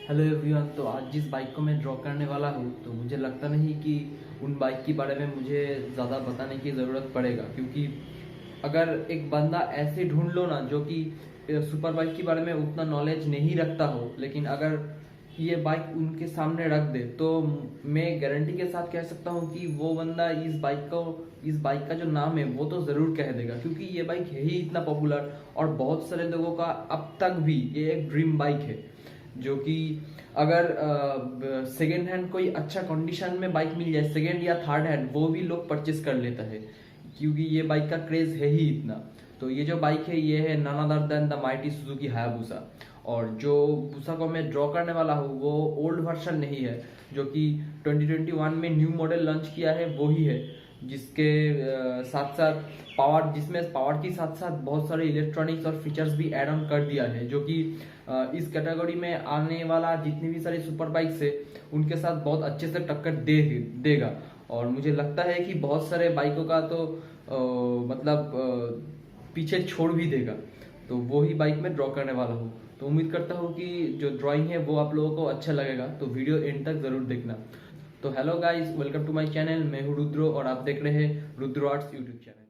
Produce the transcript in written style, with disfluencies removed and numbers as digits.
Hello everyone. तो आज जिस बाइक को मैं ड्रॉ करने वाला हूँ तो मुझे लगता नहीं कि उन बाइक के बारे में मुझे ज़्यादा बताने की ज़रूरत पड़ेगा, क्योंकि अगर एक बंदा ऐसे ढूंढ लो ना जो कि सुपर बाइक के बारे में उतना नॉलेज नहीं रखता हो, लेकिन अगर ये बाइक उनके सामने रख दे तो मैं गारंटी के साथ कह सकता हूँ कि वो बंदा इस बाइक का जो नाम है वो तो ज़रूर कह देगा, क्योंकि ये बाइक है ही इतना पॉपुलर और बहुत सारे लोगों का अब तक भी ये एक ड्रीम बाइक है। जो कि अगर सेकेंड हैंड कोई अच्छा कंडीशन में बाइक मिल जाए, सेकेंड या थर्ड हैंड, वो भी लोग परचेस कर लेता है, क्योंकि ये बाइक का क्रेज है ही इतना। तो ये जो बाइक है ये है none other than the mighty Suzuki Hayabusa. और जो बुसा को मैं ड्रॉ करने वाला हूँ वो ओल्ड वर्जन नहीं है, जो कि 2021 में न्यू मॉडल लॉन्च किया है वो ही है, जिसके साथ साथ जिसमें पावर के साथ साथ बहुत सारे इलेक्ट्रॉनिक्स और फीचर्स भी ऐड ऑन कर दिया है, जो कि इस कैटेगरी में आने वाला जितनी भी सारी सुपर बाइक्स है उनके साथ बहुत अच्छे से टक्कर देगा। और मुझे लगता है कि बहुत सारे बाइकों का तो पीछे छोड़ भी देगा। तो वो ही बाइक में ड्रॉ करने वाला हूँ। तो उम्मीद करता हूँ कि जो ड्राइंग है वो आप लोगों को अच्छा लगेगा, तो वीडियो एंड तक जरूर देखना। तो hello guys, welcome to my channel. मैं हूँ रुद्रो और आप देख रहे हैं रुद्रो आर्ट्स यूट्यूब चैनल।